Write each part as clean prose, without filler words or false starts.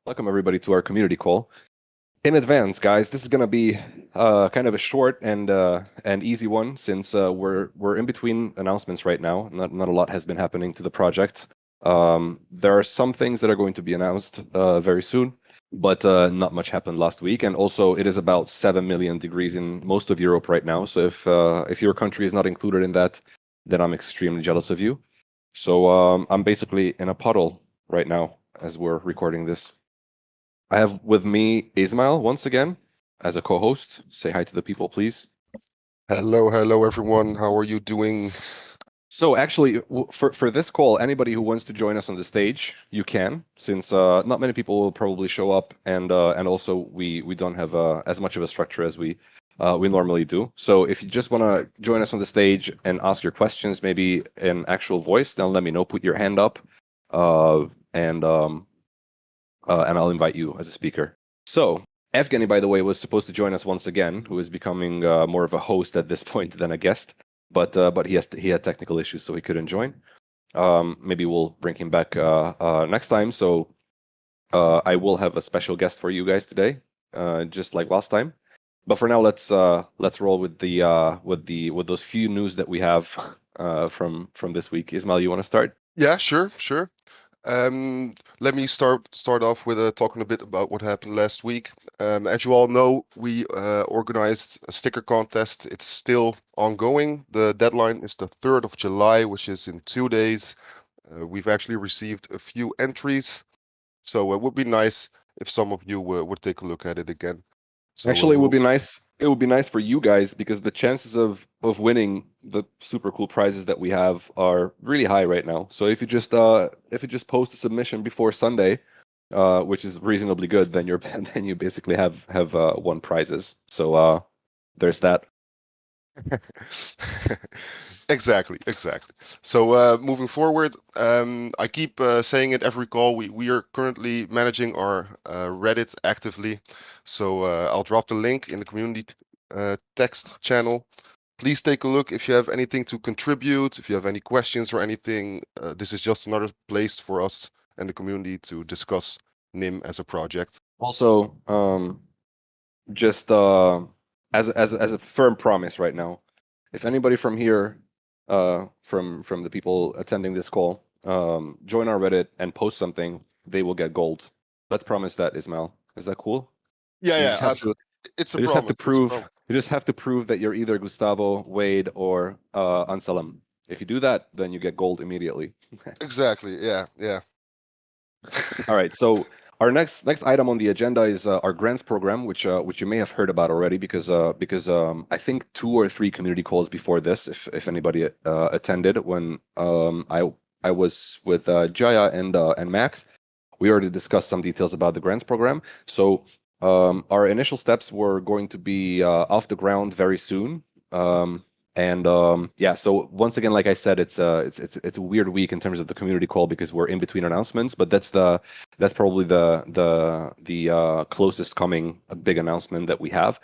Welcome everybody to our community call. In advance, guys, this is gonna be kind of a short and easy one since we're in between announcements right now. Not a lot has been happening to the project. There are some things that are going to be announced very soon, but not much happened last week. And also, it is about 7 million degrees in most of Europe right now. So if your country is not included in that, then I'm extremely jealous of you. So I'm basically in a puddle right now as we're recording this. I have with me Ismael once again as a co-host. Say hi to the people, please. Hello everyone. How are you doing? So actually, for this call, anybody who wants to join us on the stage, you can, since not many people will probably show up, and also we don't have as much of a structure as we normally do. So if you just want to join us on the stage and ask your questions, maybe in actual voice, then let me know. Put your hand up, uh, and um, and I'll invite you as a speaker. So, Evgeny, by the way, was supposed to join us once again, who is becoming more of a host at this point than a guest, but he had technical issues, so he couldn't join. Maybe we'll bring him back next time. So I will have a special guest for you guys today, just like last time. But for now, let's roll with with those few news that we have from this week. Ismail, you want to start? Yeah, sure. Let me start off with talking a bit about what happened last week. As you all know, we organized a sticker contest. It's still ongoing. The deadline is the 3rd of July, which is in 2 days. We've actually received a few entries, so it would be nice if some of you would take a look at it again. So Actually, it would we'll be nice. It would be nice for you guys because the chances of winning the super cool prizes that we have are really high right now. So if you just post a submission before Sunday, which is reasonably good, then you're then you basically have won prizes. So there's that. Exactly. So moving forward, I keep saying it every call. We are currently managing our Reddit actively, so I'll drop the link in the community text channel. Please take a look if you have anything to contribute, if you have any questions or anything. This is just another place for us and the community to discuss NIM as a project. Also, just as a firm promise right now, if anybody from here, from the people attending this call, join our Reddit and post something, they will get gold. Let's promise that, Ismail. Is that cool? Yeah, You just have yeah. to It's a you just have to promise. It's a prove promise. you just have to prove that you're either Gustavo, Wade, or Anselm. If you do that, then you get gold immediately. Exactly. Yeah. All right. So our next item on the agenda is our grants program, which you may have heard about already because I think 2 or 3 community calls before this, if anybody attended when I was with Jaya and Max, we already discussed some details about the grants program. So our initial steps were going to be off the ground very soon. Yeah, so once again, like I said, it's a weird week in terms of the community call because we're in between announcements, but that's probably the closest coming a big announcement that we have.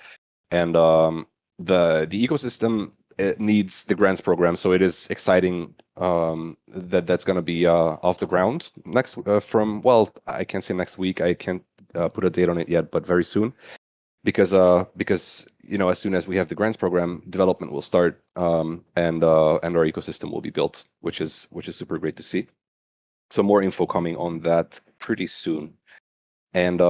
And the ecosystem, it needs the grants program, so it is exciting that that's going to be off the ground next from, well, I can't say next week, I can't put a date on it yet, but very soon, because as soon as we have the grants program, development will start, and our ecosystem will be built, which is super great to see. So more info coming on that pretty soon. And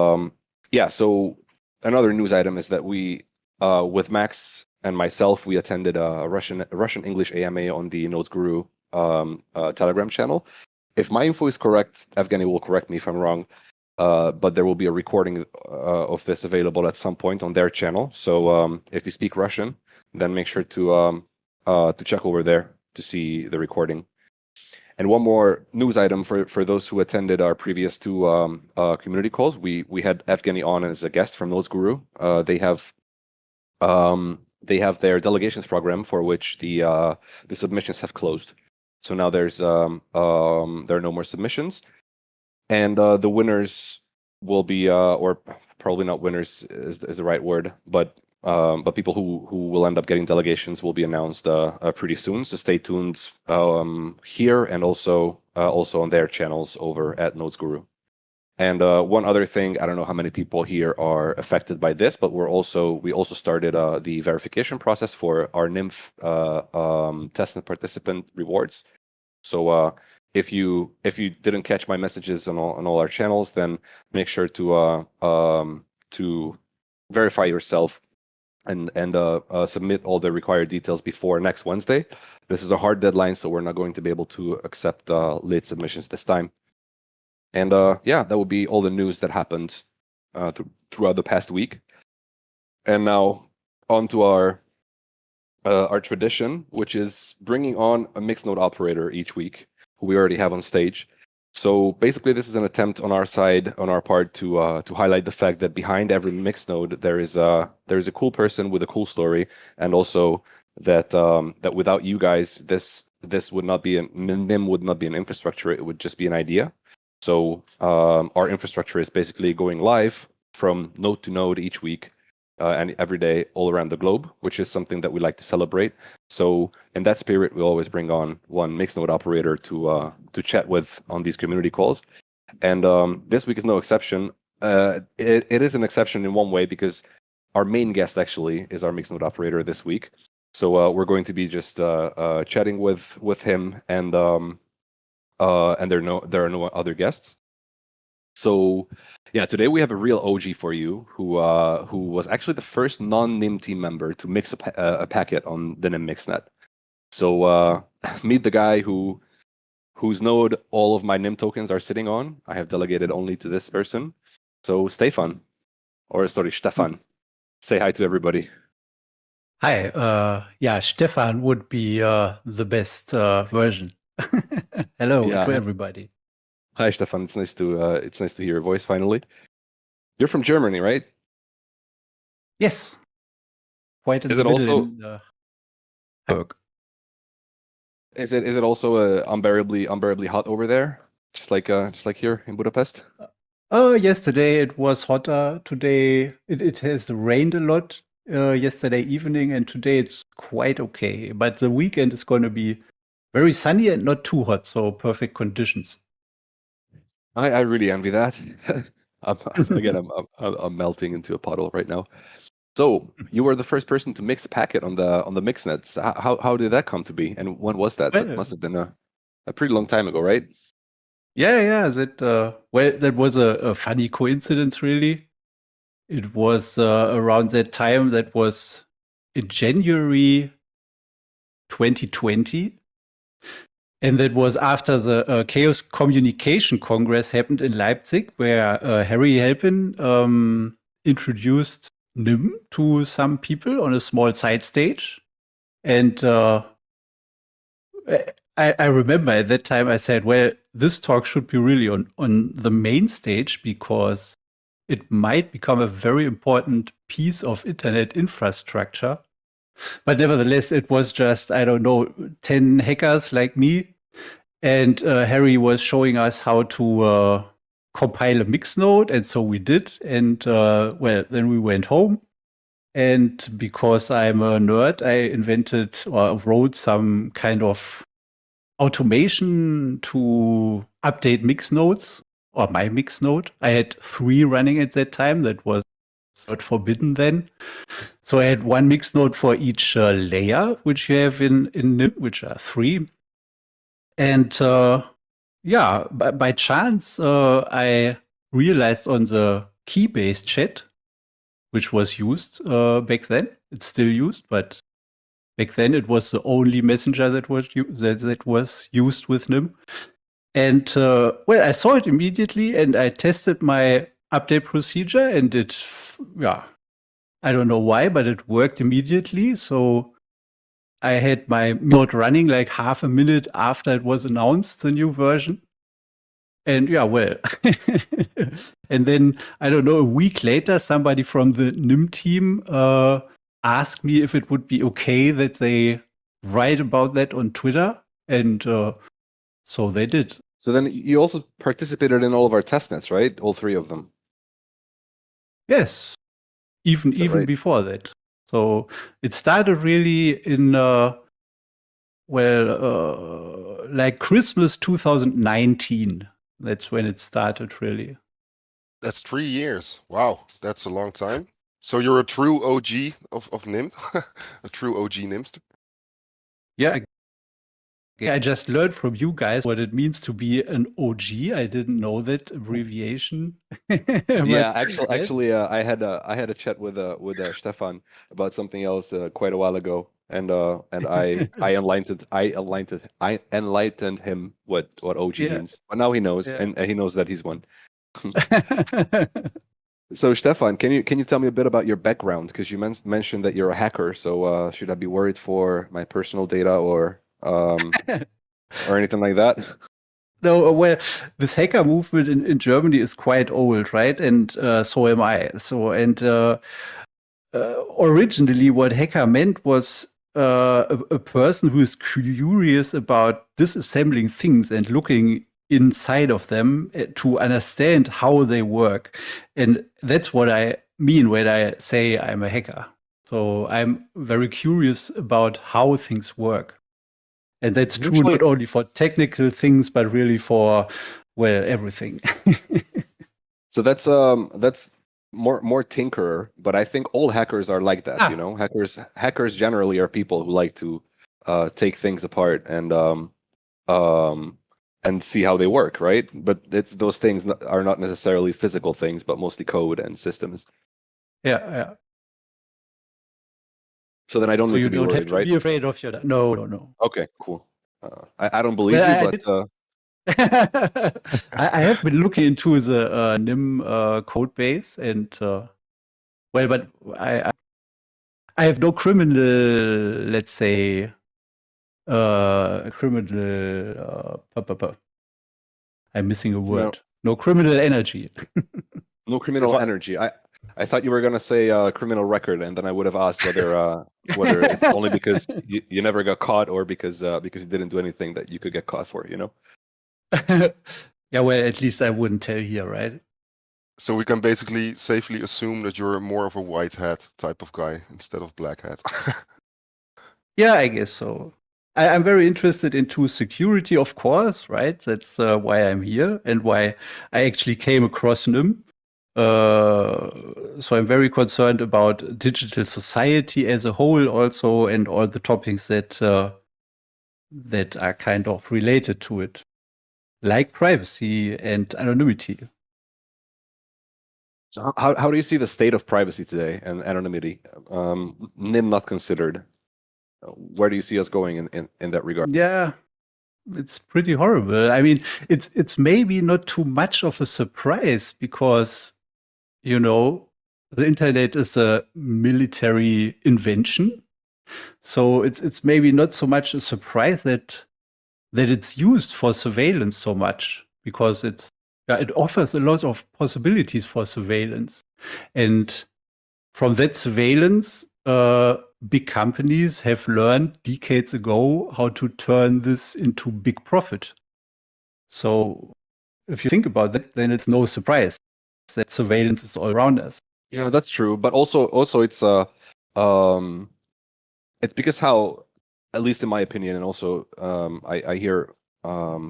yeah, so another news item is that we, with Max and myself, we attended a Russian English AMA on the Nodes Guru Telegram channel. If my info is correct, Evgeny will correct me if I'm wrong. But there will be a recording of this available at some point on their channel. So if you speak Russian, then make sure to check over there to see the recording. And one more news item for those who attended our previous 2 community calls. We had Evgeny on as a guest from Nodes Guru. They have their delegations program for which the submissions have closed. So now there are no more submissions, and the winners will be, or probably not winners is the right word, but people who will end up getting delegations will be announced pretty soon. So stay tuned here and also on their channels over at Nodes Guru. And one other thing, I don't know how many people here are affected by this, but we also started the verification process for our NIMF testnet participant rewards. So if you didn't catch my messages on all our channels, then make sure to verify yourself and submit all the required details before next Wednesday. This is a hard deadline, so we're not going to be able to accept late submissions this time. And yeah, that would be all the news that happened throughout the past week. And now on to our tradition, which is bringing on a mixed node operator each week, who we already have on stage. So basically, this is an attempt on our side, on our part, to highlight the fact that behind every mixed node there is a cool person with a cool story, and also that that without you guys, this would not be NIM would not be an infrastructure; it would just be an idea. So our infrastructure is basically going live from node to node each week and every day all around the globe, which is something that we like to celebrate. So in that spirit, we always bring on one mixed node operator to chat with on these community calls. And this week is no exception. It is an exception in one way because our main guest actually is our mixed node operator this week. So we're going to be just chatting with him and there are no other guests. So yeah, today we have a real OG for you who was actually the first non-NIM team member to mix a packet on the NIM mixnet. So meet the guy whose node all of my NIM tokens are sitting on. I have delegated only to this person. So Stefan, say hi to everybody. Hi, yeah, Stefan would be the best version. Hello to everybody. Hi, Stefan. It's nice to hear your voice finally. You're from Germany, right? Yes. Quite in is the it middle also in Hamburg. Is it also unbearably hot over there? Just like here in Budapest? Oh, yesterday it was hotter. Today it has rained a lot yesterday evening, and today it's quite okay. But the weekend is going to be very sunny and not too hot, so perfect conditions. I really envy that. I'm melting into a puddle right now. So you were the first person to mix a packet on the mixnets. How did that come to be, and when was that? That must have been a pretty long time ago, right? Yeah. That was a funny coincidence, really. It was around that time. That was in January 2020. And that was after the Chaos Communication Congress happened in Leipzig, where Harry Halpin introduced NIM to some people on a small side stage. And I remember at that time I said, well, this talk should be really on the main stage because it might become a very important piece of internet infrastructure. But nevertheless, it was just, I don't know, 10 hackers like me. And Harry was showing us how to compile a mix node. And so we did. And well, then we went home. And because I'm a nerd, I invented or wrote some kind of automation to update mix nodes or my mix node. I had 3 running at that time. That was not forbidden then. So I had 1 mix node for each layer, which you have in NIM, which are 3. And yeah, by chance, I realized on the key-based chat, which was used back then, it's still used, but back then it was the only messenger that was used with NIM. And well, I saw it immediately, and I tested my update procedure, and yeah, I don't know why, but it worked immediately. So I had my node running like half a minute after it was announced, the new version. And yeah, well, and then I don't know, a week later, somebody from the NIM team asked me if it would be okay that they write about that on Twitter, and so they did. So then you also participated in all of our testnets, right? All 3 of them. Yes, even right? before that. So it started really in like Christmas 2019. That's when it started, really. That's 3 years. Wow, that's a long time. So you're a true OG of NIM, a true OG NIMster. Yeah, I just learned from you guys what it means to be an OG. I didn't know that abbreviation. Yeah, But yes. I had a chat with Stefan about something else quite a while ago, and I enlightened him what OG Yeah, means. But now he knows, yeah. and he knows that he's one. So Stefan, can you tell me a bit about your background? Because you mentioned that you're a hacker. So should I be worried for my personal data or anything like that? No, well, this hacker movement in Germany is quite old, right? And so am I. So, and originally, what hacker meant was a person who is curious about disassembling things and looking inside of them to understand how they work. And that's what I mean when I say I'm a hacker. So I'm very curious about how things work. And that's true Usually, not only for technical things, but really for, well, everything. so that's more tinkerer, but I think all hackers are like that, you Ah, know. Hackers generally are people who like to take things apart um and see how they work, right? But it's those things are not necessarily physical things, but mostly code and systems. yeah, yeah. So then I don't So need you to be don't have worried, to right? be afraid of your. No, no, no. Okay, cool. I don't believe Well, you, I but did. I have been looking into the NIM code base, and well, but I have no criminal, let's say, criminal. I'm missing a criminal, word. No criminal energy. no If criminal I energy. I thought you were gonna say criminal record, and then I would have asked whether it's only because you never got caught or because you didn't do anything that you could get caught for, you know? Yeah, well, at least I wouldn't tell here, right? so we can basically safely assume that you're more of a white hat type of guy instead of black hat. Yeah, I guess so. I'm very interested into security, of course, right? That's why I'm here and why I actually came across NIM. So I'm very concerned about digital society as a whole, also, and all the topics that are kind of related to it, like privacy and anonymity. So how do you see the state of privacy today and anonymity? NIM not considered. Where do you see us going in that regard? Yeah, it's pretty horrible. I mean, it's maybe not too much of a surprise because you know, the internet is a military invention. So it's maybe not so much a surprise that it's used for surveillance so much because it offers a lot of possibilities for surveillance. And from that surveillance, big companies have learned decades ago how to turn this into big profit. So if you think about that, then it's no surprise that surveillance is all around us. Yeah, that's true. But also um it's because how, at least in my opinion, and also I hear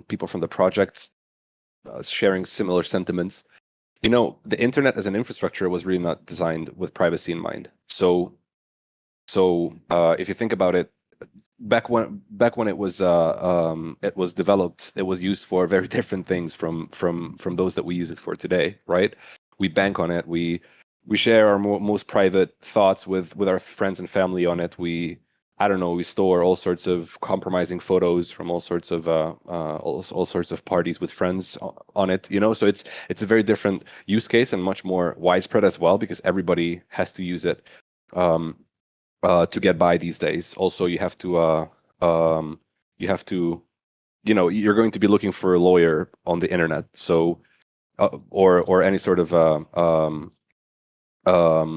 people from the project sharing similar sentiments. You know, the internet as an infrastructure was really not designed with privacy in mind. So if you think about it, back when it was developed, it was used for very different things from those that we use it for today, right? We bank on it. We share our most private thoughts with our friends and family on it. I don't know, we store all sorts of compromising photos from all sorts of parties with friends on it, you know. So it's a very different use case and much more widespread as well because everybody has to use it. Um, to get by these days. Also, you have to, you know, you're going to be looking for a lawyer on the internet, so or any sort of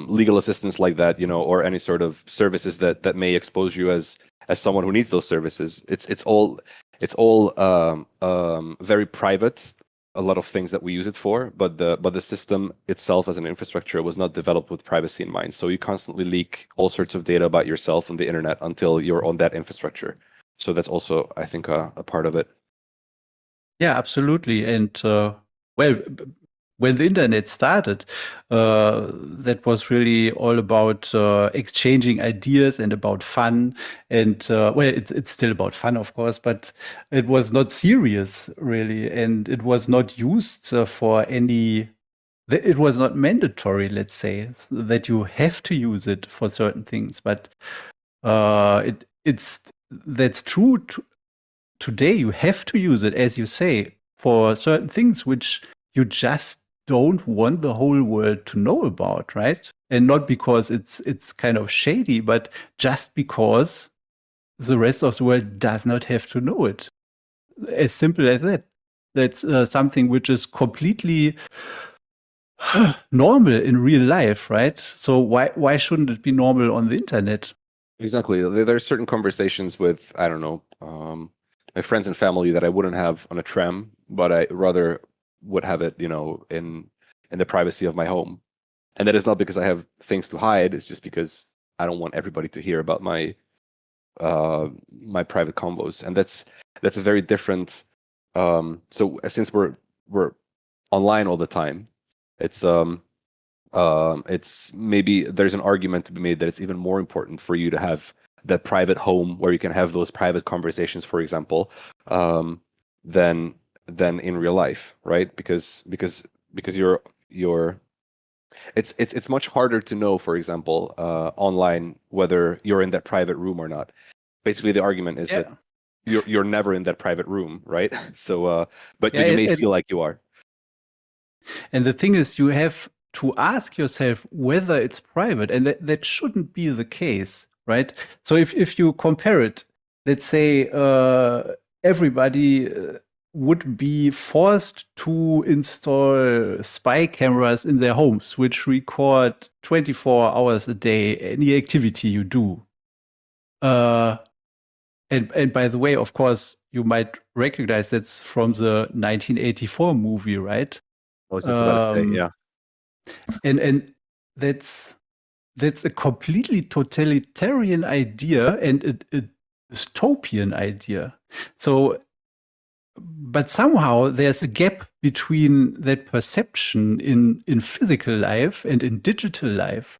legal assistance like that, you know, or any sort of services that may expose you as someone who needs those services. It's all very private. A lot of things that we use it for, but the system itself as an infrastructure was not developed with privacy in mind. So you constantly leak all sorts of data about yourself on the internet until you're on that infrastructure. So that's also, I think, a part of it. Yeah, absolutely. And well, when the internet started, that was really all about exchanging ideas and about fun. And well, it's still about fun, of course, but it was not serious really, and it was not used for any. It was not mandatory, let's say, that you have to use it for certain things. But it's that's true. Today, you have to use it, as you say, for certain things which you just don't want the whole world to know about, right? And not because it's kind of shady, but just because the rest of the world does not have to know it. As simple as that. That's something which is completely normal in real life, right? So why shouldn't it be normal on the internet? Exactly. There are certain conversations with, I don't know, my friends and family that I wouldn't have on a tram, but I rather would have it, in the privacy of my home. And that is not because I have things to hide. It's just because I don't want everybody to hear about my my private combos. And that's a very different. So since we're online all the time, it's maybe there's an argument to be made that it's even more important for you to have that private home where you can have those private conversations, for example, than in real life, right? Because you're it's much harder to know, for example, online whether you're in that private room or not. Basically, the argument is that you're never in that private room, right? So, but you may feel like you are. And the thing is, you have to ask yourself whether it's private, and that shouldn't be the case, right? So if you compare it, let's say everybody would be forced to install spy cameras in their homes, which record 24 hours a day any activity you do. And by the way, of course, you might recognize that's from the 1984 movie, right? I was about to say, yeah. And that's a completely totalitarian idea and a dystopian idea. So, but somehow there's a gap between that perception in physical life and in digital life.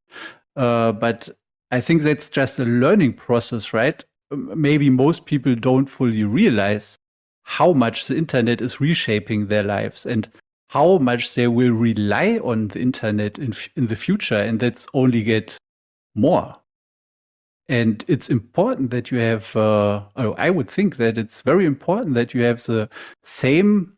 But I think that's just a learning process, right? Maybe most people don't fully realize how much the internet is reshaping their lives and how much they will rely on the internet in the future, and that's only get more. And it's important that you have, I would think that it's very important that you have the same,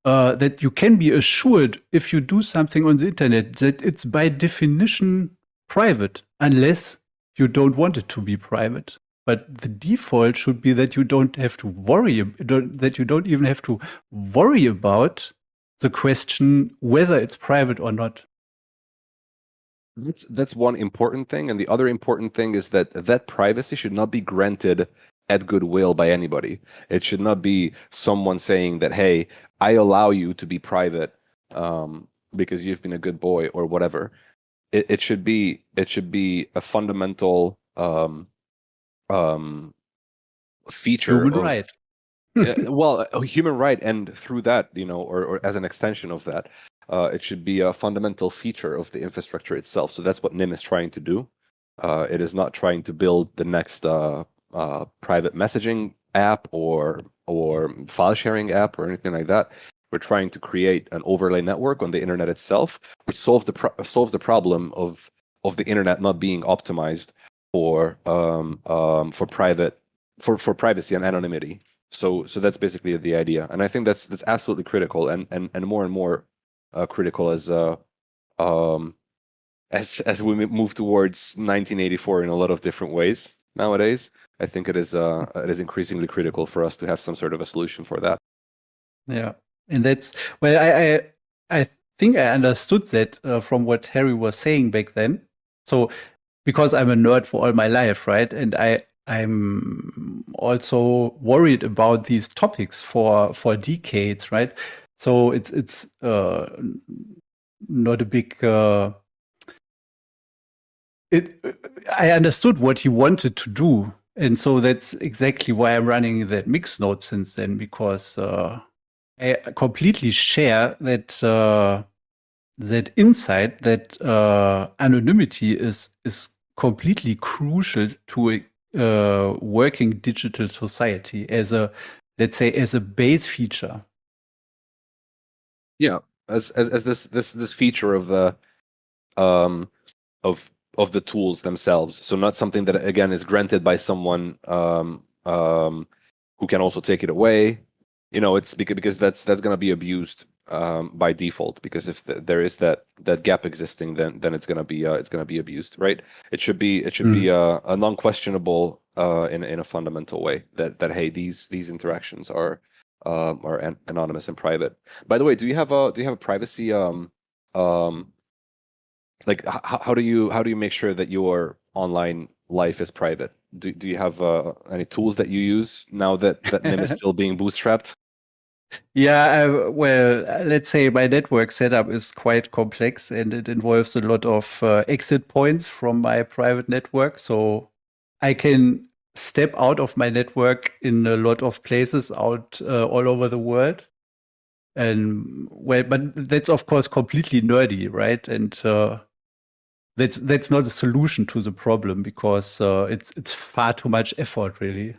that you can be assured if you do something on the internet that it's by definition private, unless you don't want it to be private. But the default should be that you don't have to worry, that you don't even have to worry about the question whether it's private or not. That's one important thing, and the other important thing is that privacy should not be granted at goodwill by anybody. It should not be someone saying that, hey, I allow you to be private because you've been a good boy or whatever. It should be a fundamental feature Human of right. well, a human right, and through that, or as an extension of that, it should be a fundamental feature of the infrastructure itself. So that's what NIM is trying to do. It is not trying to build the next private messaging app or file sharing app or anything like that. We're trying to create an overlay network on the internet itself, which solves the problem of the internet not being optimized for privacy and anonymity. So that's basically the idea, and I think that's absolutely critical, and more critical as we move towards 1984 in a lot of different ways nowadays. I think it is increasingly critical for us to have some sort of a solution for that. Yeah, and that's well, I think I understood that from what Harry was saying back then. So because I'm a nerd for all my life, right, and I'm also worried about these topics for decades, right? So it's not a big. I understood what he wanted to do, and so that's exactly why I'm running that mixnet since then, because I completely share that insight that anonymity is completely crucial to a working digital society as a, let's say, as a base feature. Yeah, as this feature of the um of the tools themselves. So not something that again is granted by someone who can also take it away. It's because that's going to be abused by default. Because if there is that gap existing, then it's going to be abused, right? It should be a non-questionable in a fundamental way that hey, these interactions are anonymous and private. By the way, do you have a privacy like how do you make sure that your online life is private? Do you have any tools that you use now that NIM is still being bootstrapped? Yeah, well, let's say my network setup is quite complex and it involves a lot of exit points from my private network. So I can step out of my network in a lot of places out all over the world. And well, but that's of course completely nerdy, right? And that's not a solution to the problem because it's far too much effort, really.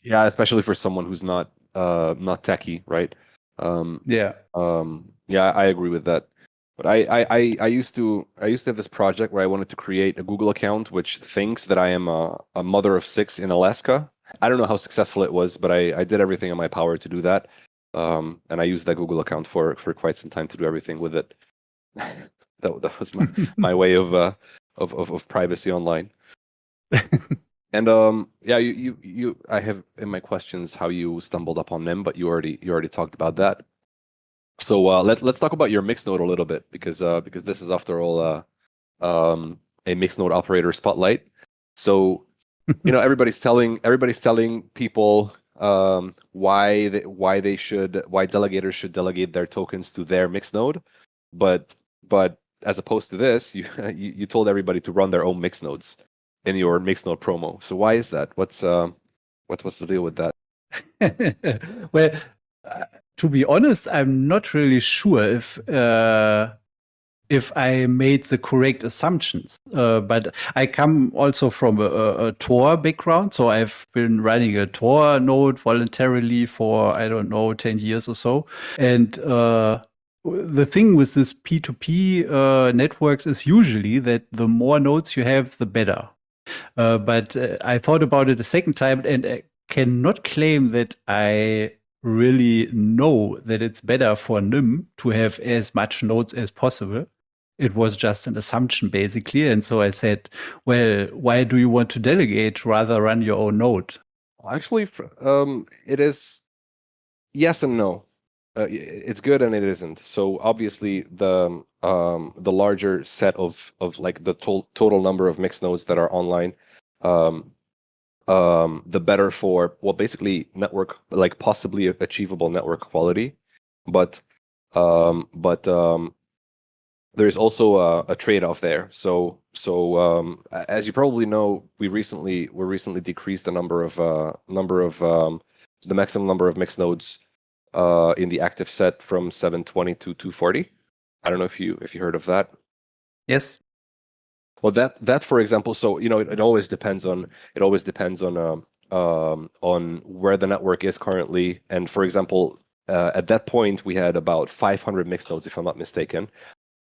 Yeah, especially for someone who's not techie, right? Yeah. Yeah, I agree with that. But I used to have this project where I wanted to create a Google account which thinks that I am a mother of 6 in Alaska. I don't know how successful it was, but I did everything in my power to do that. And I used that Google account for quite some time to do everything with it. That was my way of privacy online. And yeah, you I have in my questions how you stumbled upon them, but you already talked about that. So let's talk about your mixed node a little bit because this is after all a mixed node operator spotlight. So everybody's telling people why delegators should delegate their tokens to their mixed node, but as opposed to this, you told everybody to run their own mixed nodes in your mixed node promo. So why is that? What's the deal with that? Well, uh, to be honest, I'm not really sure if I made the correct assumptions. But I come also from a Tor background, so I've been running a Tor node voluntarily for I don't know 10 years or so, and the thing with this P2P networks is usually that the more nodes you have, the better. But I thought about it a second time and I cannot claim that I really know that it's better for NIM to have as much nodes as possible. It was just an assumption, basically. And so I said, well, why do you want to delegate rather run your own node? Actually, it is yes and no. It's good and it isn't. So obviously the larger set of like the total number of mixed nodes that are online, um, the better for well basically network like possibly achievable network quality, but there's also a trade-off there. So as you probably know, we recently decreased the the maximum number of mixed nodes in the active set from 720 to 240. I don't know if you heard of that. Yes. Well, that for example, so it always depends on where the network is currently. And for example, at that point we had about 500 mixed nodes, if I'm not mistaken,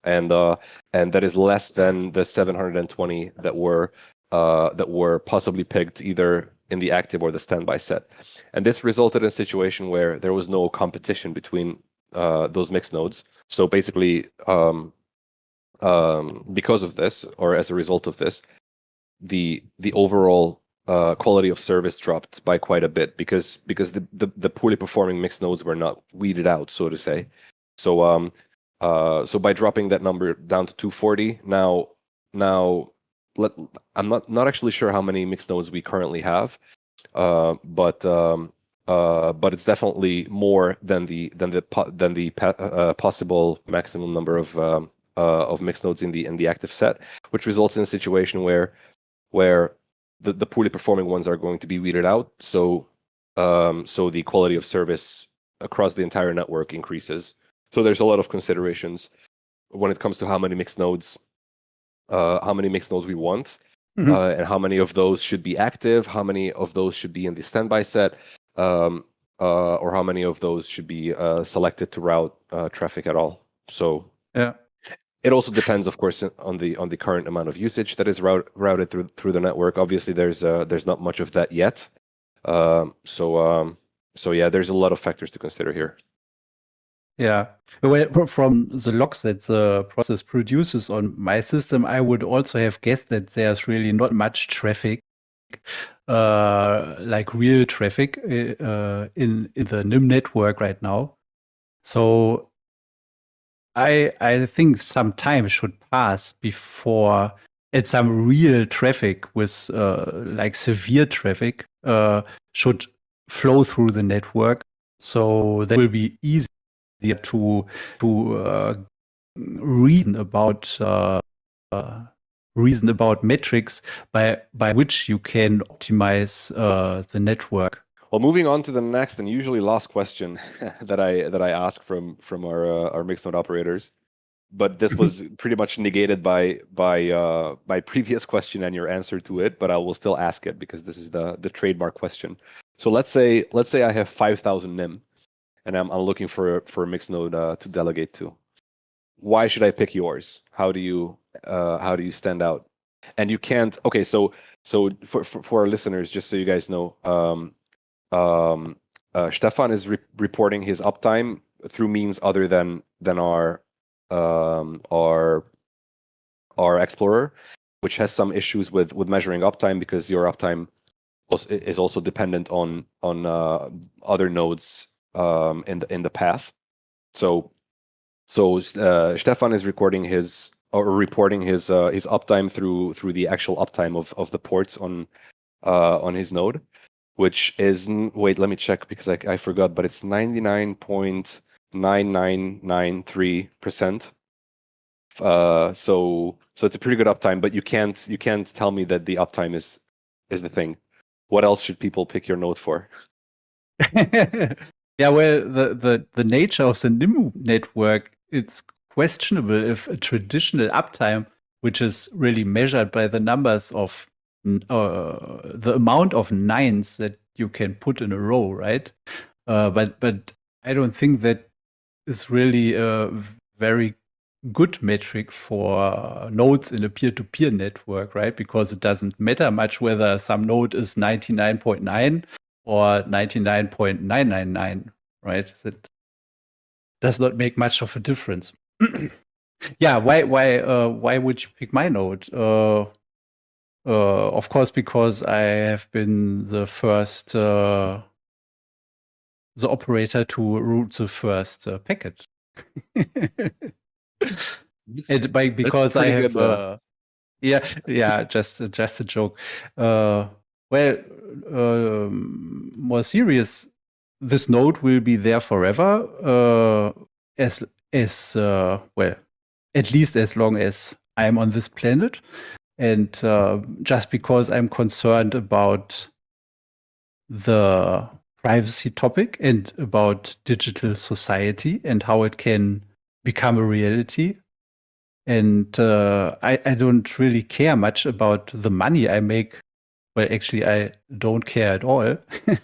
and that is less than the 720 that were possibly picked either in the active or the standby set. And this resulted in a situation where there was no competition between those mixed nodes. So basically, because of this, or as a result of this, the overall quality of service dropped by quite a bit because the poorly performing mixed nodes were not weeded out, so to say. So by dropping that number down to 240, now I'm not actually sure how many mixed nodes we currently have, but it's definitely more than the possible maximum number of mixed nodes in the active set, which results in a situation where the poorly performing ones are going to be weeded out. So so the quality of service across the entire network increases. So there's a lot of considerations when it comes to how many mixed nodes we want, and how many of those should be active, how many of those should be in the standby set, or how many of those should be selected to route traffic at all. So Yeah. it also depends, of course, on the current amount of usage that is routed through the network. Obviously, there's not much of that yet. So yeah, there's a lot of factors to consider here. Yeah. Well, from the logs that the process produces on my system, I would also have guessed that there's really not much traffic, like real traffic, in the NIM network right now. So I think some time should pass before it's some real traffic with like severe traffic should flow through the network. So that will be easier to reason about metrics by which you can optimize the network. Well, moving on to the next and usually last question that I ask from our mixed node operators, but this was pretty much negated by my previous question and your answer to it. But I will still ask it because this is the trademark question. So let's say I have 5,000 NIM, and I'm looking for a mixed node to delegate to. Why should I pick yours? How do you stand out? And you can't. Okay, so for our listeners, just so you guys know, Stefan is reporting his uptime through means other than our Explorer, which has some issues with measuring uptime because your uptime is also dependent on other nodes in the path. So Stefan is reporting his uptime through the actual uptime of the ports on his node, which is, wait, let me check because I forgot, but it's 99.9993%. So it's a pretty good uptime, but you can't tell me that the uptime is the thing. What else should people pick your node for? Yeah, well, the nature of the NIM network, it's questionable if a traditional uptime, which is really measured by the numbers of the amount of nines that you can put in a row, right? But I don't think that is really a very good metric for nodes in a peer-to-peer network, right? Because it doesn't matter much whether some node is 99.9 or 99.999, right? That does not make much of a difference. Yeah, why would you pick my node? Of course, because I have been the first, the operator to route the first packet. Because I have, yeah, just a joke. More serious, this node will be there forever, as well, at least as long as I'm on this planet. And just because I'm concerned about the privacy topic and about digital society and how it can become a reality. And I don't really care much about the money I make. Well, actually, I don't care at all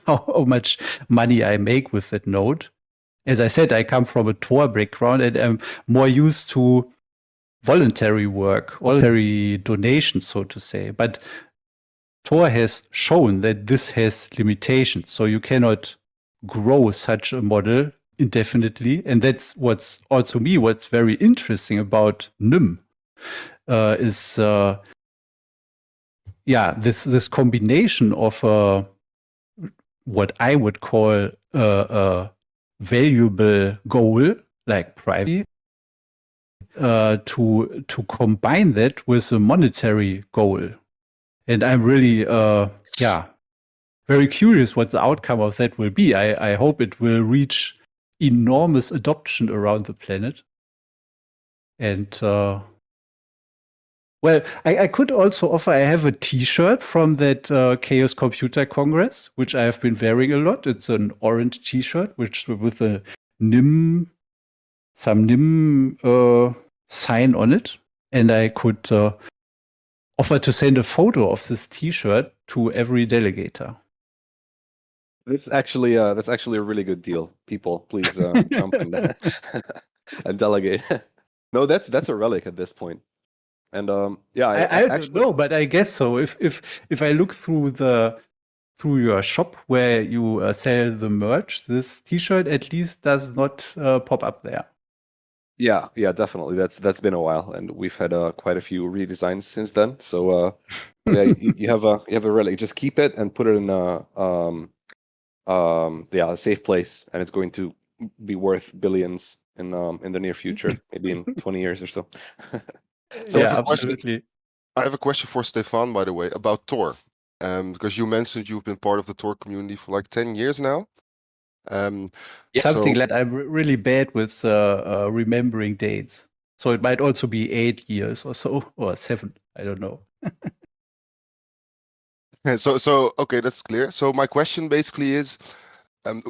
how much money I make with that node. As I said, I come from a Tor background and I'm more used to voluntary work, voluntary donations, so to say. But Tor has shown that this has limitations. So you cannot grow such a model indefinitely. And that's what's also what's very interesting about NIM is this combination of what I would call a valuable goal like privacy to combine that with a monetary goal. And I'm really very curious what the outcome of that will be. I hope it will reach enormous adoption around the planet. And Well, I could also offer, I have a T-shirt from that Chaos Computer Congress, which I have been wearing a lot. It's an orange T-shirt, which with a some NIM sign on it. And I could offer to send a photo of this T-shirt to every delegator. That's actually a really good deal. People, please jump and and delegate. No, that's a relic at this point. And yeah, I don't actually, know, but I guess so. If I look through your shop where you sell the merch, this T-shirt at least does not pop up there. yeah, definitely. That's been a while, and we've had quite a few redesigns since then. So yeah, you have a relic. Just keep it and put it in a safe place, and it's going to be worth billions in the near future, maybe in 20 years or so. So Yeah, I have a question. absolutely. I have a question for Stefan, by the way, about Tor. Because you mentioned you've been part of the Tor community for like 10 years now. Something So that I'm really bad with remembering dates. So it might also be 8 years or so, or 7. I don't know. so okay, that's clear. So my question basically is, um,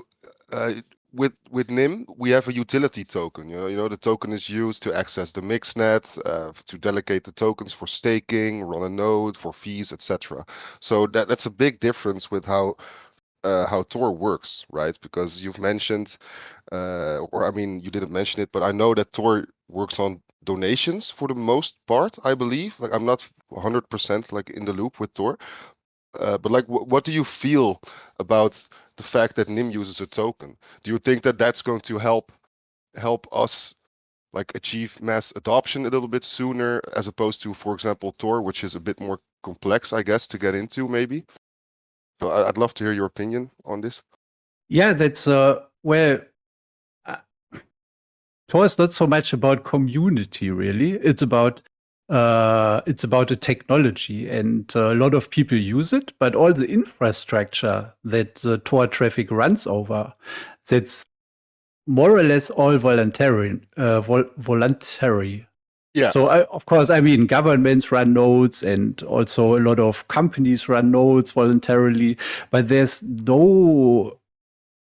uh, with NIM, we have a utility token. You know, the token is used to access the mixnet, to delegate the tokens for staking, run a node for fees, etc. So that's a big difference with how Tor works, right? Because you've mentioned, or I mean, you didn't mention it, but I know that Tor works on donations for the most part, I believe. Like I'm not 100% like in the loop with Tor, but like, what do you feel about the fact that NIM uses a token? Do you think that that's going to help us like achieve mass adoption a little bit sooner, as opposed to, for example, Tor, which is a bit more complex, I guess, to get into, maybe? So I'd love to hear your opinion on this. Yeah, that's well, Tor is not so much about community, really. It's about a technology, and a lot of people use it. But all the infrastructure that the Tor traffic runs over, that's more or less all voluntary. Voluntary. Yeah, So, of course, I mean, governments run nodes, and also a lot of companies run nodes voluntarily. But there's no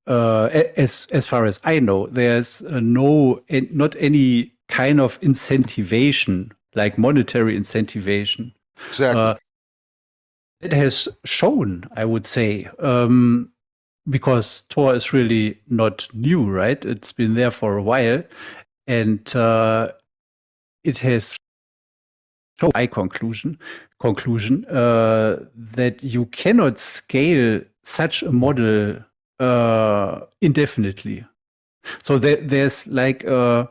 as far as I know, there's not any kind of incentivation, like monetary incentivation. exactly. It has shown, I would say, because Tor is really not new, right? It's been there for a while, and it has shown my conclusion that you cannot scale such a model indefinitely. So there's like a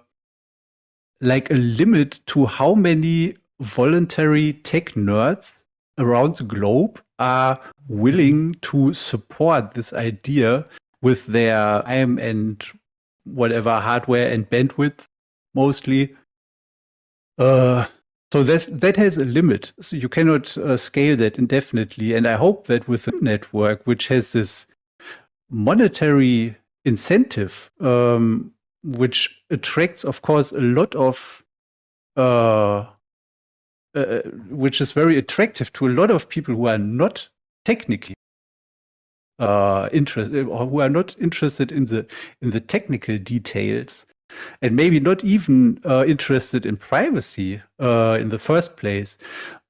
limit to how many voluntary tech nerds around the globe are willing to support this idea with their time and whatever hardware and bandwidth mostly. So that has a limit. So you cannot scale that indefinitely. And I hope that with the network, which has this monetary incentive, which attracts, of course, a lot of, which is very attractive to a lot of people who are not technically interested, or who are not interested in the technical details, and maybe not even interested in privacy in the first place.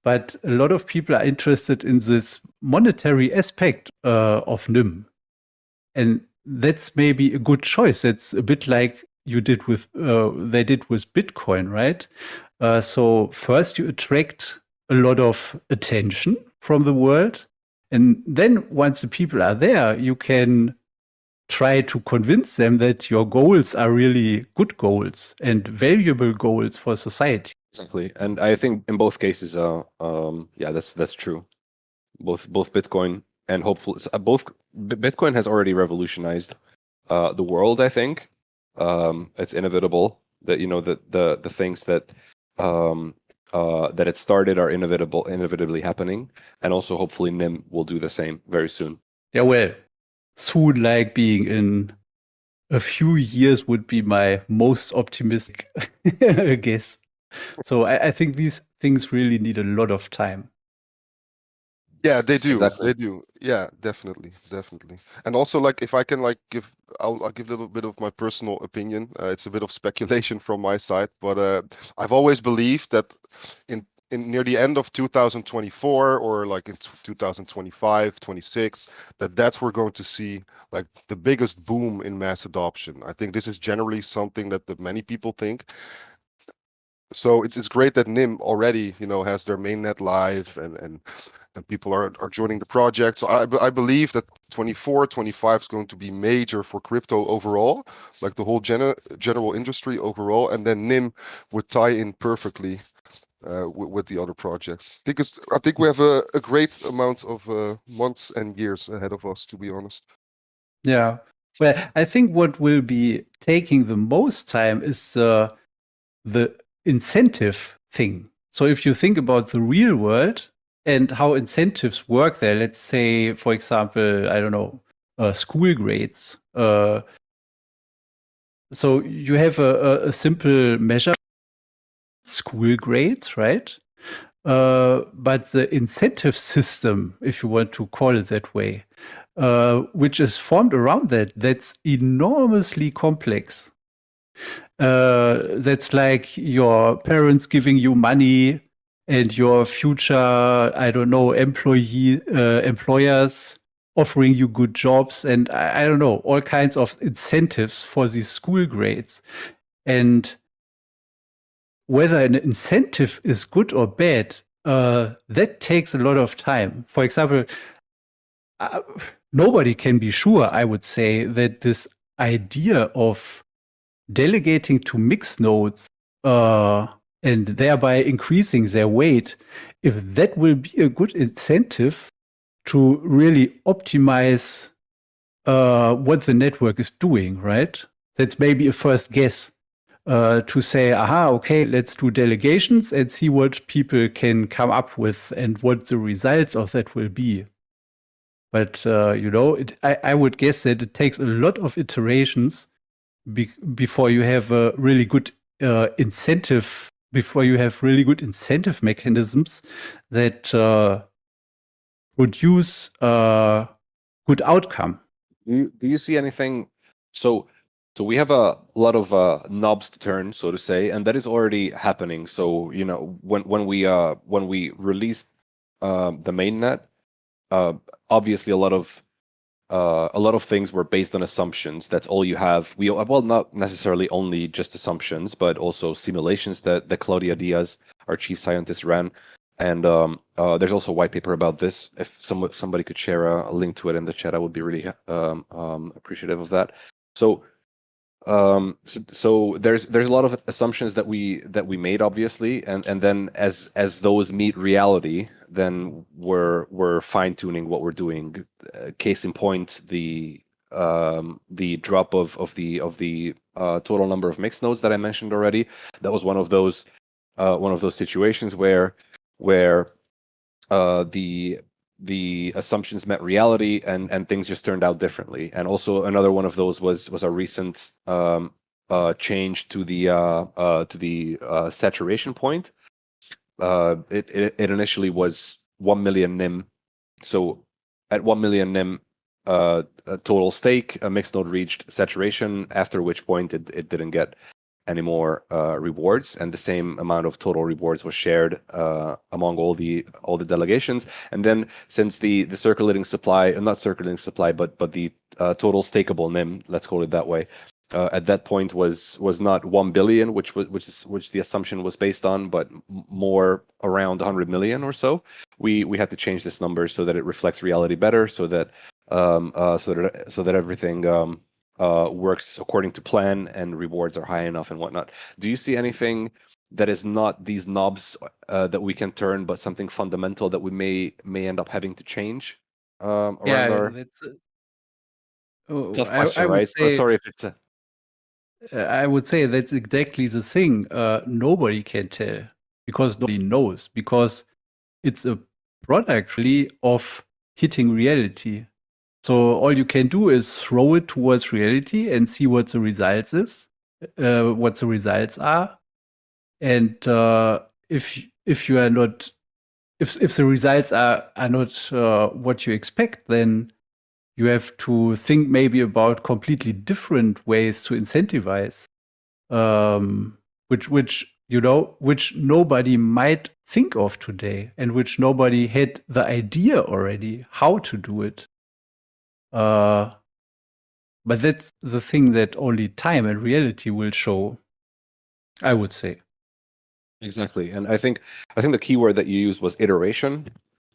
But a lot of people are interested in this monetary aspect of NIM. And that's maybe a good choice. It's a bit like they did with Bitcoin, right? So first you attract a lot of attention from the world. And then once the people are there, you can try to convince them that your goals are really good goals and valuable goals for society. Exactly, and I think in both cases, yeah, that's true. Both Bitcoin and hopefully Bitcoin has already revolutionized the world. I think it's inevitable that the things that that it started are inevitably happening, and also hopefully NIM will do the same very soon. Yeah, well, soon, like being in a few years, would be my most optimistic guess. So I think these things really need a lot of time. Yeah, they do. Exactly. They do. Yeah, definitely, definitely. And also, like, if I can, like, I'll give a little bit of my personal opinion. It's a bit of speculation from my side, but I've always believed that in near the end of 2024 or like in 2025, 26, that's we're going to see like the biggest boom in mass adoption. I think this is generally something that many people think. So it's great that NIM already, has their mainnet live and people are joining the project. So I believe that 24, 25 is going to be major for crypto overall, like the whole general industry overall, and then NIM would tie in perfectly with the other projects. I think we have a great amount of months and years ahead of us, to be honest. Yeah. Well, I think what will be taking the most time is the incentive thing. So if you think about the real world and how incentives work there, let's say, for example, I don't know, school grades. So you have a simple measure, school grades, right? But the incentive system, if you want to call it that way, which is formed around that's enormously complex. That's like your parents giving you money and your future, I don't know, employers offering you good jobs and I don't know, all kinds of incentives for these school grades. And whether an incentive is good or bad, that takes a lot of time. For example, nobody can be sure, I would say, that this idea of delegating to mixed nodes and thereby increasing their weight, if that will be a good incentive to really optimize what the network is doing, right? That's maybe a first guess to say, aha, okay, let's do delegations and see what people can come up with and what the results of that will be. But, I would guess that it takes a lot of iterations before you have a really good incentive, before you have really good incentive mechanisms that produce a good outcome. Do you see anything? So we have a lot of knobs to turn, so to say, and that is already happening. So when we released the mainnet, obviously a lot of things were based on assumptions. That's all you have. Well, not necessarily only just assumptions, but also simulations that Claudia Diaz, our chief scientist, ran. And there's also a white paper about this. If somebody could share a link to it in the chat, I would be really appreciative of that. So there's a lot of assumptions that we made, obviously, and then as those meet reality, then we're fine tuning what we're doing. Case in point, the drop of the total number of mixed nodes that I mentioned already. That was one of those situations where the assumptions met reality and things just turned out differently. And also another one of those was a recent change to the saturation point. It initially was 1 million NIM. So at 1 million NIM total stake, a mixed node reached saturation, after which point it didn't get any more rewards, and the same amount of total rewards was shared among all the delegations. And then since the circulating supply, not circulating supply, but the total stakeable NIM, let's call it that way, at that point was not 1 billion, which the assumption was based on, but more around 100 million or so. We had to change this number so that it reflects reality better, so that everything works according to plan and rewards are high enough and whatnot. Do you see anything that is not these knobs that we can turn, but something fundamental that we may end up having to change around our that's tough question, I would right? So say sorry if it's I would say that's exactly the thing. Nobody can tell because nobody knows, because it's a product really of hitting reality. So all you can do is throw it towards reality and see what the results are. And if if you are not, if the results are not what you expect, then you have to think maybe about completely different ways to incentivize, which nobody might think of today, and which nobody had the idea already how to do it. But that's the thing that only time and reality will show, I would say. Exactly. And I think the keyword that you used was iteration.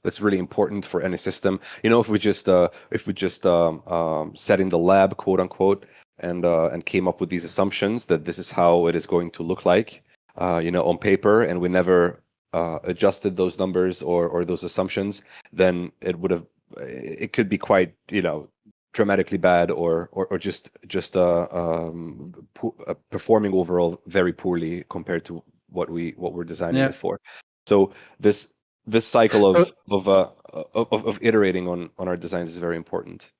That's really important for any system. If we just sat in the lab, quote unquote, and came up with these assumptions that this is how it is going to look like, on paper, and we never adjusted those numbers or those assumptions, then it could be quite, dramatically bad or just performing overall very poorly compared to what we're designing it for. So this cycle of iterating on our designs is very important.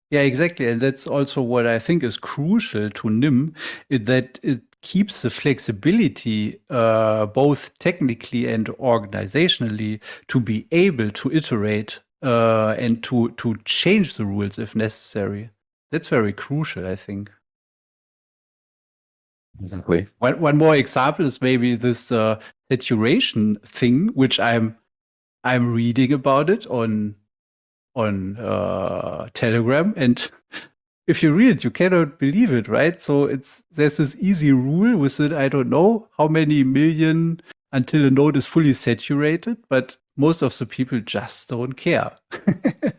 Yeah, exactly. And that's also what I think is crucial to NIM, that it keeps the flexibility, both technically and organizationally, to be able to iterate and to change the rules if necessary. That's very crucial, I think. Exactly. One more example is maybe this saturation thing, which I'm reading about it on Telegram, and if you read it, you cannot believe it, right? So there's this easy rule with it. I don't know how many million until a node is fully saturated, but most of the people just don't care.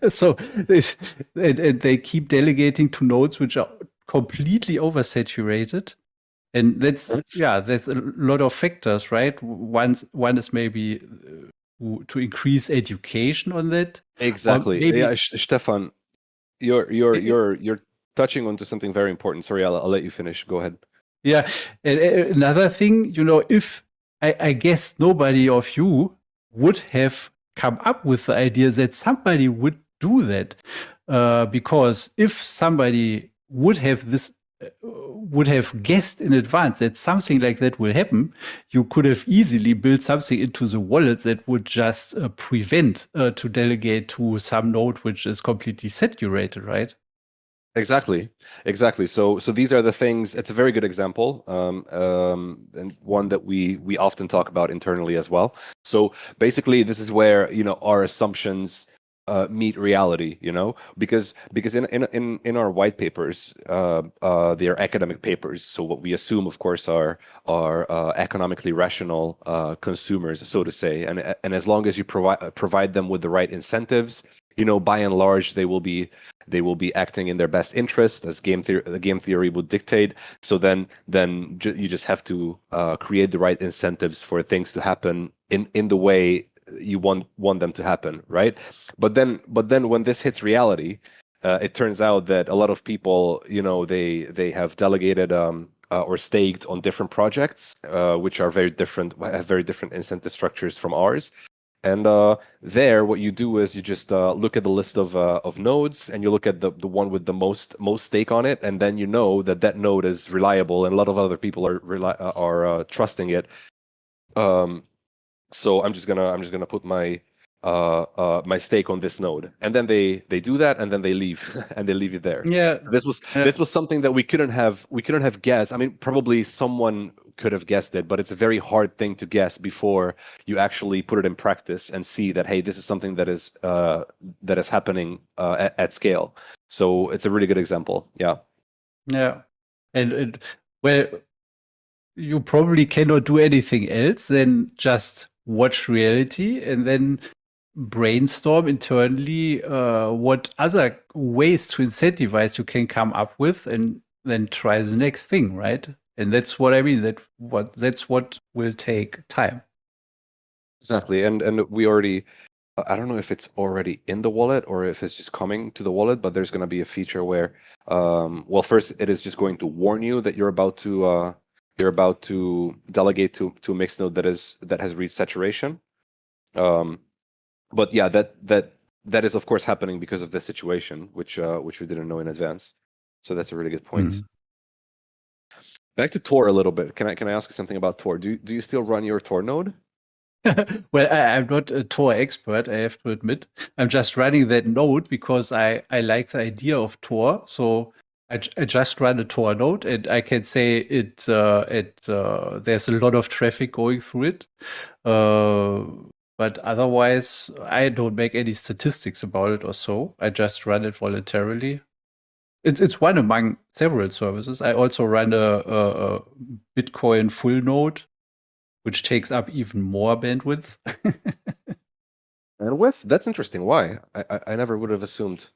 So they keep delegating to nodes which are completely oversaturated. And that's a lot of factors, right? One is maybe to increase education on that. Exactly. Yeah, Stefan, you're touching onto something very important. Sorry, I'll let you finish. Go ahead. Yeah. And another thing, if I guess nobody of you would have come up with the idea that somebody would do that, because if somebody would have guessed in advance that something like that will happen, you could have easily built something into the wallet that would just prevent to delegate to some node which is completely saturated, right? Exactly. So these are the things. It's a very good example, and one that we often talk about internally as well. So basically, this is where our assumptions meet reality. Because in our white papers, they are academic papers. So what we assume, of course, are economically rational consumers, so to say. And as long as you provide them with the right incentives, by and large, they will be acting in their best interest, as the game theory would dictate. So then you just have to create the right incentives for things to happen in the way you want them to happen, right? But then when this hits reality, it turns out that a lot of people, they have delegated or staked on different projects, which are have very different incentive structures from ours. And there, what you do is you just look at the list of nodes, and you look at the one with the most stake on it, and then you know that node is reliable, and a lot of other people are trusting it. So I'm just gonna put my my stake on this node, and then they do that, and then they leave, and they leave it there. Yeah. This was something that we couldn't have guessed. I mean, probably someone could have guessed it, but it's a very hard thing to guess before you actually put it in practice and see that, hey, this is something that is happening at scale. So it's a really good example. Yeah. Yeah. And well, you probably cannot do anything else than just watch reality and then brainstorm internally what other ways to incentivize you can come up with, and then try the next thing, right? And that's what I mean. That's what will take time. Exactly. And we already, I don't know if it's already in the wallet or if it's just coming to the wallet, but there's going to be a feature where, well, first it is just going to warn you that you're about to delegate to a mixed node that has reached saturation. But yeah, that is of course happening because of this situation, which we didn't know in advance. So that's a really good point. Mhm. Back to Tor a little bit. Can I ask you something about Tor? Do you still run your Tor node? Well, I'm not a Tor expert, I have to admit. I'm just running that node because I like the idea of Tor. So I just run a Tor node, and I can say there's a lot of traffic going through it. But otherwise, I don't make any statistics about it or so. I just run it voluntarily. It's one among several services. I also run a Bitcoin full node, which takes up even more bandwidth. And that's interesting. Why? I never would have assumed.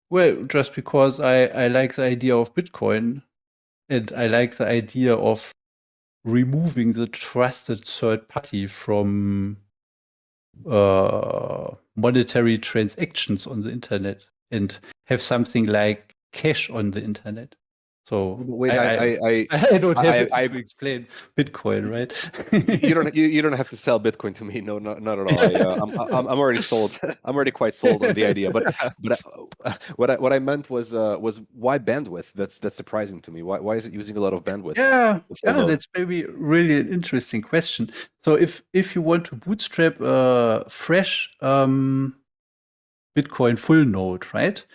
Well, just because I like the idea of Bitcoin, and I like the idea of removing the trusted third party from monetary transactions on the internet and have something like cash on the internet. So Wait, I don't have I to explain Bitcoin, right? you don't have to sell Bitcoin to me. No, not at all. I'm already sold. I'm already quite sold on the idea. But what I meant was why bandwidth? That's surprising to me. Why is it using a lot of bandwidth? Yeah, The full node? that's maybe really an interesting question. So if you want to bootstrap a fresh Bitcoin full node, right?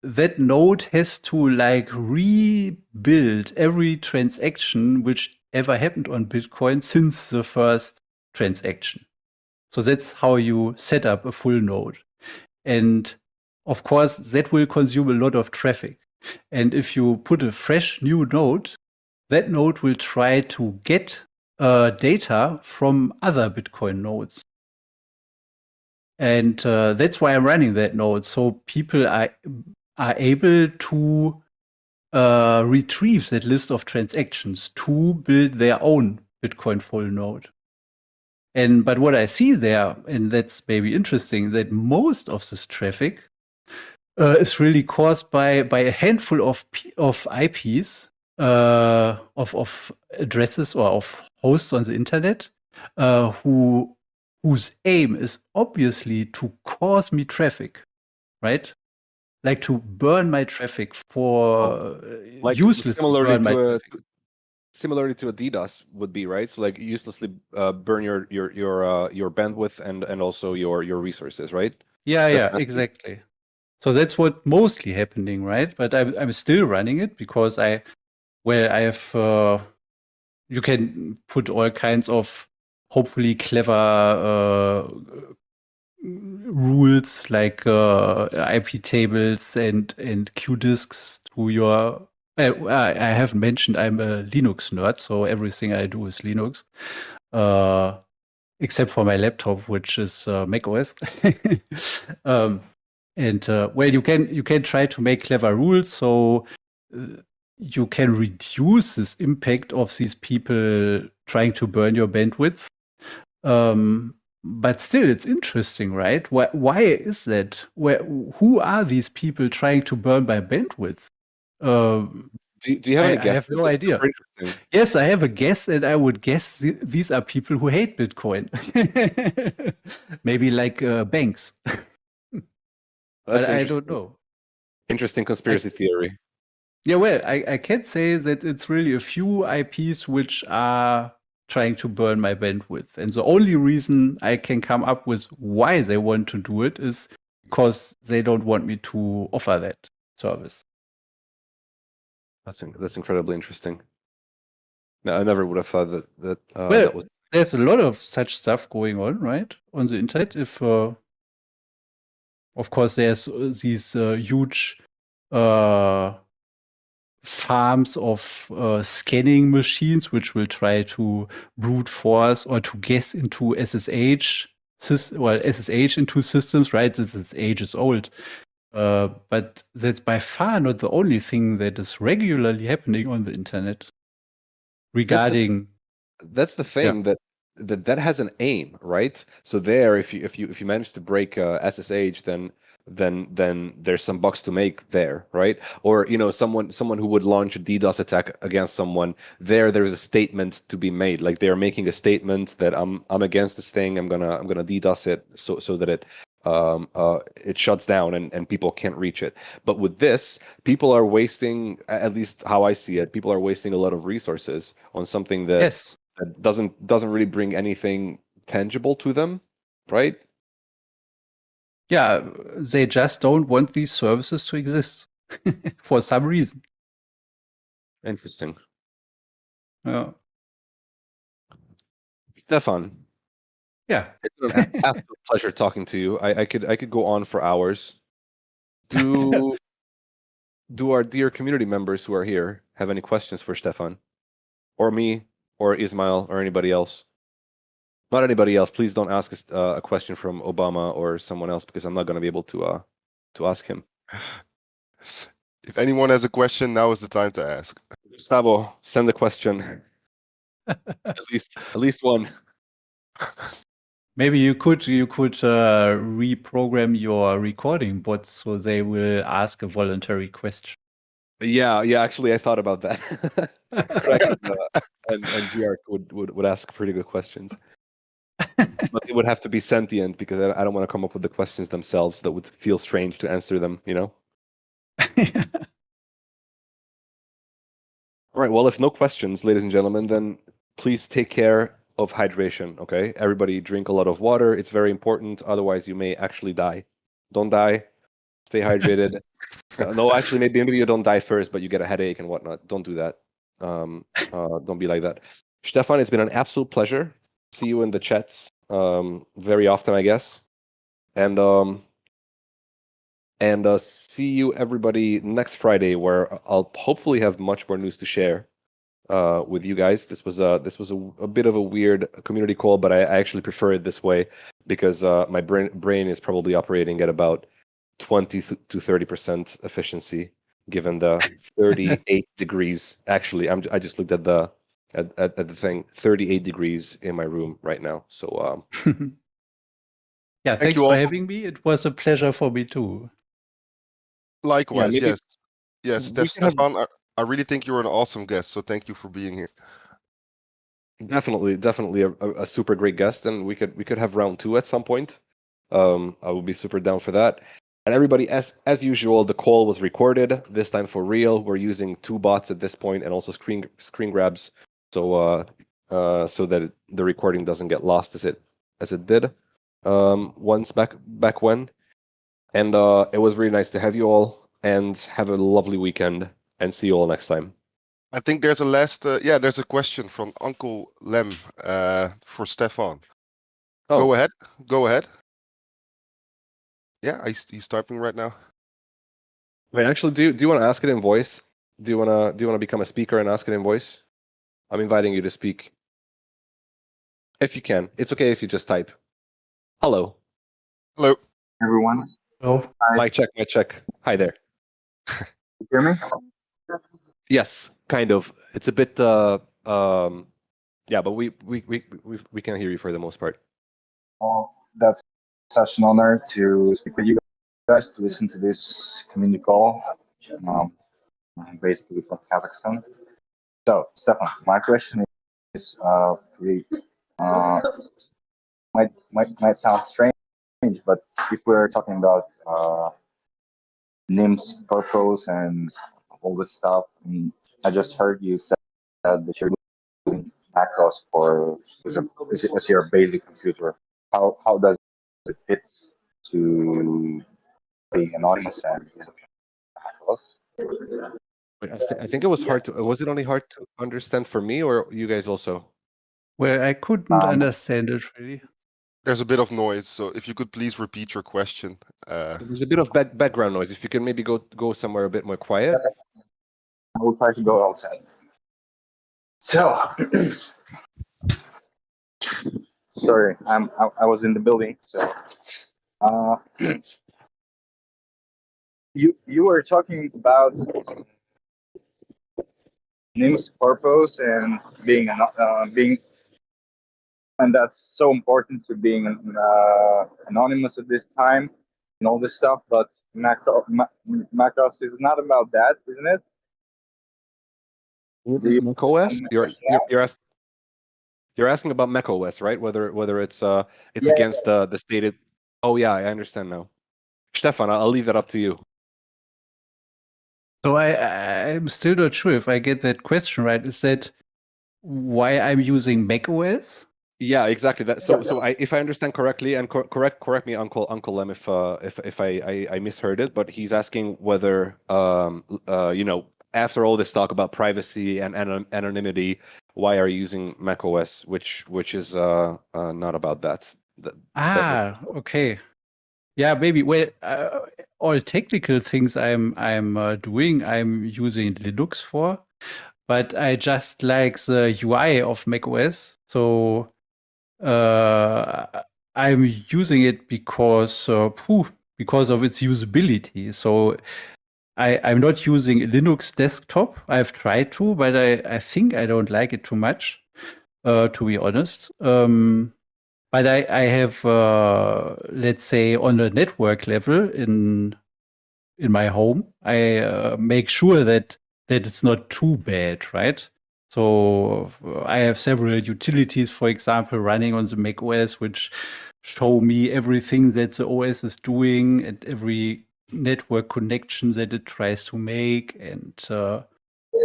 That node has to like rebuild every transaction which ever happened on Bitcoin since the first transaction. So that's how you set up a full node. And of course, that will consume a lot of traffic. And if you put a fresh new node, that node will try to get data from other Bitcoin nodes. And that's why I'm running that node. So people are able to retrieve that list of transactions to build their own Bitcoin full node. But what I see there, and that's maybe interesting, that most of this traffic is really caused by a handful of IPs, of addresses or of hosts on the internet, whose aim is obviously to cause me traffic, right? Like to burn my traffic for Like uselessly burn my traffic. similarly to a DDoS would be, right? So like uselessly burn your bandwidth and also your resources, right? Yeah, That's yeah, messy. exactly. So that's what mostly happening, right? But I'm still running it because I have you can put all kinds of hopefully clever rules like IP tables and Q disks to your. I haven't mentioned I'm a Linux nerd, so everything I do is Linux, except for my laptop, which is Mac OS. Well, you can try to make clever rules so you can reduce this impact of these people trying to burn your bandwidth. But still, it's interesting, right? Why is that? Who are these people trying to burn my bandwidth? Do you have any I have guesses? no That's idea. super interesting. Yes, I have a guess, and I would guess these are people who hate Bitcoin. Maybe like banks. That's But I interesting. don't know. Interesting conspiracy theory. Yeah, well, I can say that it's really a few IPs which are trying to burn my bandwidth. And the only reason I can come up with why they want to do it is because they don't want me to offer that service. That's incredibly interesting. No, I never would have thought that Well, that was. there's a lot of such stuff going on, right? On the internet. If, of course, there's these huge farms of scanning machines which will try to brute force or to guess into SSH into systems, right? This is ages old. But that's by far not the only thing that is regularly happening on the internet regarding. That's the thing that has an aim, right? So there, if you manage to break SSH, then there's some bucks to make there, right? Or someone who would launch a DDoS attack against someone, there's a statement to be made. Like they're making a statement that I'm against this thing. I'm gonna DDoS it so that it shuts down and people can't reach it. But with this, people are wasting, at least how I see it, people are wasting a lot of resources on something that Yes. that doesn't really bring anything tangible to them, right? Yeah, they just don't want these services to exist for some reason. Interesting. Yeah. Stefan, Yeah. it's an absolute pleasure talking to you. I could go on for hours. Do our dear community members who are here have any questions for Stefan, or me, or Ismael, or anybody else? Not anybody else. Please don't ask us a question from Obama or someone else, because I'm not going to be able to ask him. If anyone has a question, now is the time to ask. Gustavo, send a question. At least one. Maybe you could reprogram your recording bots so they will ask a voluntary question. Yeah. Actually, I thought about that. Craig and GR would ask pretty good questions, but they would have to be sentient, because I don't want to come up with the questions themselves. That would feel strange to answer them. All right. Well, if no questions, ladies and gentlemen, then please take care of hydration. Okay, everybody, drink a lot of water. It's very important. Otherwise, you may actually die. Don't die. Stay hydrated. No, actually, maybe you don't die first, but you get a headache and whatnot. Don't do that. Don't be like that. Stefan, it's been an absolute pleasure. See you in the chats very often, I guess. And see you everybody next Friday, where I'll hopefully have much more news to share with you guys. This was a bit of a weird community call, but I actually prefer it this way, because my brain is probably operating at about 20 to 30% efficiency, given the 38 degrees. Actually, I just looked at the thing, 38 degrees in my room right now. So yeah, Thank thanks you for all. having me. It was a pleasure for me too. Likewise, maybe yes. we can have Stefan, I really think you're an awesome guest, so thank you for being here. definitely a super great guest, and we could have round 2 at some point. I would be super down for that. And everybody, as usual, the call was recorded, this time for real. We're using 2 bots at this point, and also screen grabs, so that the recording doesn't get lost as it did once back when. And it was really nice to have you all, and have a lovely weekend, and see you all next time. I think there's there's a question from Uncle Lem for Stefan. Oh, Go ahead. Yeah, he's typing right now. wait, actually, do you want to ask it in voice? Do you want to become a speaker and ask it in voice? I'm inviting you to speak. If you can. It's okay if you just type. Hello. Hello. Everyone. Oh, Mic check. Hi there. You hear me? Yes, kind of. It's a bit yeah, but we can hear you for the most part. Well, that's such an honor to speak with you guys, to listen to this community call. I'm basically from Kazakhstan. So, Stefan, my question is pretty, might sound strange, but if we're talking about NIM's purpose and all this stuff, I just heard you said that you're using macros as your basic computer. How does it fit to being anonymous and using macros? Wait, I think it was hard to. Was it only hard to understand for me, or you guys also? well, I couldn't understand it really. There's a bit of noise, so if you could please repeat your question. There's a bit of background noise. If you can maybe go somewhere a bit more quiet. I will try to go outside. So, sorry, I was in the building. So, you were talking about NIM's purpose and being and that's so important to being anonymous at this time and all this stuff. But macros is not about that, isn't it? Do you macOS? understand? You're asking about macOS, right? Whether it's Yeah. against the stated. Oh yeah, I understand now. Stefan, I'll leave that up to you. So I'm still not sure if I get that question right. Is that why I'm using macOS? Yeah, exactly. That. So if I understand correctly, and correct me, Uncle Lem, if I misheard it, but he's asking whether after all this talk about privacy and anonymity, why are you using macOS, which is not about that. Okay. Yeah, maybe. Well, all technical things I'm doing, I'm using Linux for, but I just like the UI of macOS. So I'm using it because because of its usability. So I'm not using a Linux desktop. I've tried to, but I think I don't like it too much, to be honest. But I have, let's say, on a network level in my home, I make sure that it's not too bad, right? So I have several utilities, for example, running on the Mac OS, which show me everything that the OS is doing and every network connection that it tries to make, and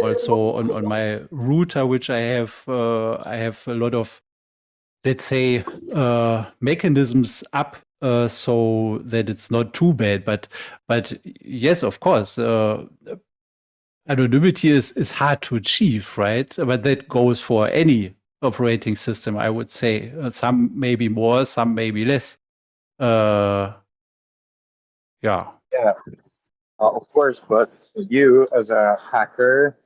also on my router, which I have a lot of, let's say, mechanisms up so that it's not too bad. But yes, of course, anonymity is hard to achieve, right? But that goes for any operating system, I would say. Some maybe more, some maybe less. Yeah. Yeah, of course, but you as a hacker,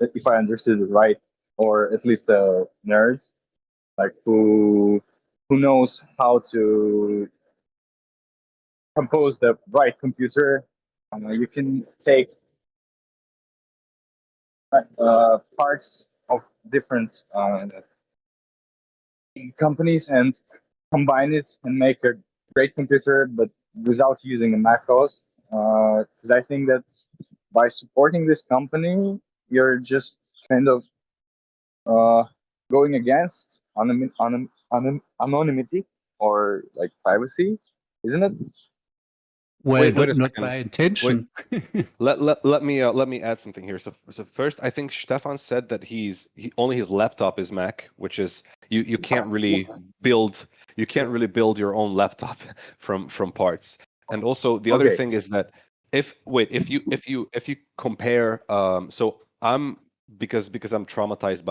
if I understood it right, or at least a nerd, like who knows how to compose the right computer, you can take parts of different companies and combine it and make a great computer, but without using a Mac OS. Because I think that by supporting this company, you're just kind of uh, going against anonymity or like privacy, isn't it? Well, Wait a not second. by Wait. intention. Let me add something here. So first, I think Stefan said that only his laptop is Mac, which is you can't really build your own laptop from parts. And also the other Okay. thing is that if you compare so I'm because I'm traumatized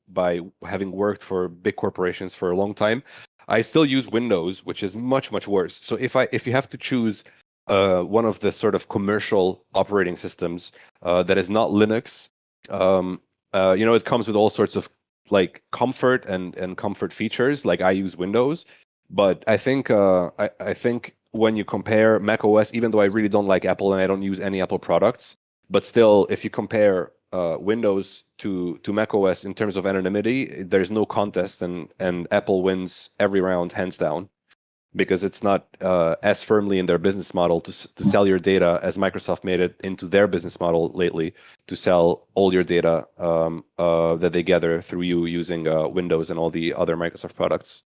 by having worked for big corporations for a long time, I still use Windows, which is much worse. So if you have to choose one of the sort of commercial operating systems that is not Linux. It comes with all sorts of like comfort and comfort features. Like I use Windows, but I think I think when you compare Mac OS, even though I really don't like Apple and I don't use any Apple products, but still, if you compare Windows to Mac OS in terms of anonymity, there's no contest, and Apple wins every round hands down because it's not as firmly in their business model to sell your data as Microsoft made it into their business model lately to sell all your data that they gather through you using Windows and all the other Microsoft products.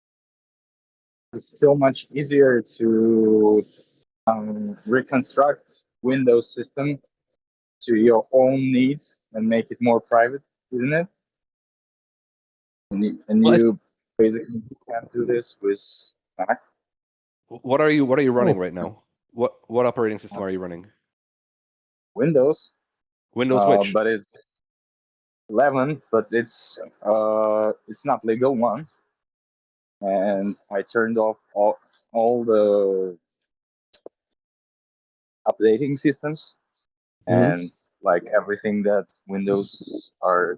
It's still much easier to reconstruct Windows system to your own needs and make it more private, isn't it? And Well, you basically can't do this with Mac. what are you running Oh. right now? What operating system are you running? Windows, Windows which? but it's 11, but it's not legal one, and I turned off all the updating systems and like everything that Windows are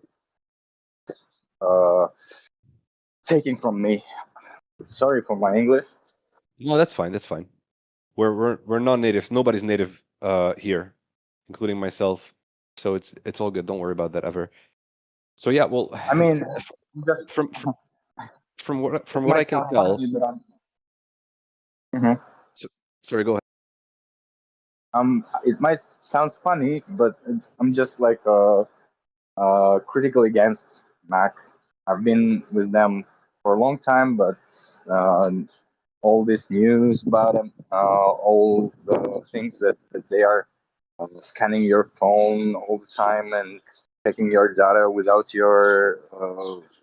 uh, taking from me. Sorry for my English. No, that's fine. That's fine. We're non-natives. Nobody's native here, including myself. So it's all good. Don't worry about that ever. So yeah, well, I mean, just from from it what I might can sound tell. funny, but Mhm. Sorry, go ahead. It might sound funny, but I'm just like critical against Mac. I've been with them for a long time, but uh, all this news about them, all the things that they are scanning your phone all the time and taking your data without your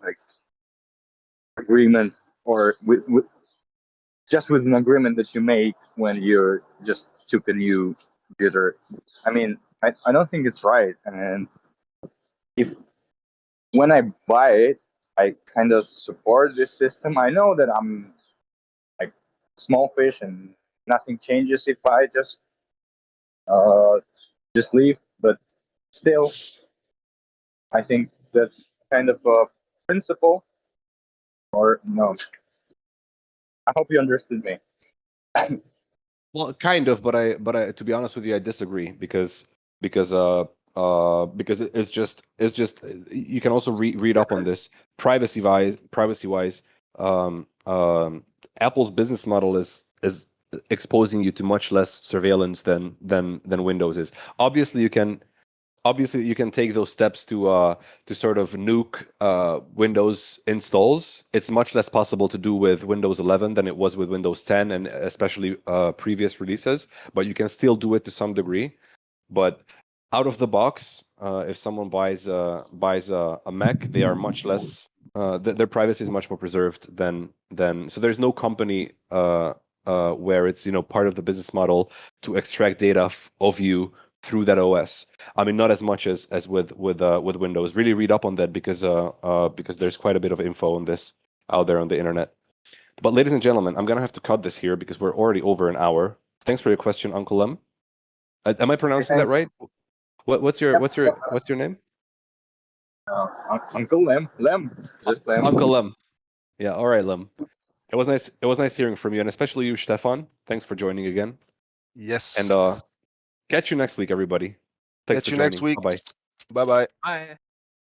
like agreement, or with just with an agreement that you make when you just took a new computer. I mean, I don't think it's right. And if when I buy it, I kind of support this system. I know that I'm like small fish and nothing changes if I just leave. But still, I think that's kind of a principle. Or no, I hope you understood me. Well, kind of, but I to be honest with you, I disagree because because it's just you can also read up on this privacy wise. Apple's business model is exposing you to much less surveillance than Windows is. Obviously, you can take those steps to sort of nuke Windows installs. It's much less possible to do with Windows 11 than it was with Windows 10 and especially previous releases, but you can still do it to some degree. But out of the box, if someone buys a Mac, they are much less their privacy is much more preserved than so there's no company where it's part of the business model to extract data of you through that OS. I mean, not as much as with Windows. Really read up on that because there's quite a bit of info on this out there on the internet. But ladies and gentlemen, I'm gonna have to cut this here because we're already over an hour. Thanks for your question, Uncle Lem. Am I pronouncing that right? What's your name? Uncle Lem, just Lem. Uncle Lem. Yeah. All right, Lem. It was nice. It was nice hearing from you, and especially you, Stefan. Thanks for joining again. Yes. And catch you next week, everybody. Thanks Catch for you next joining. week. Bye bye. Bye bye. Bye.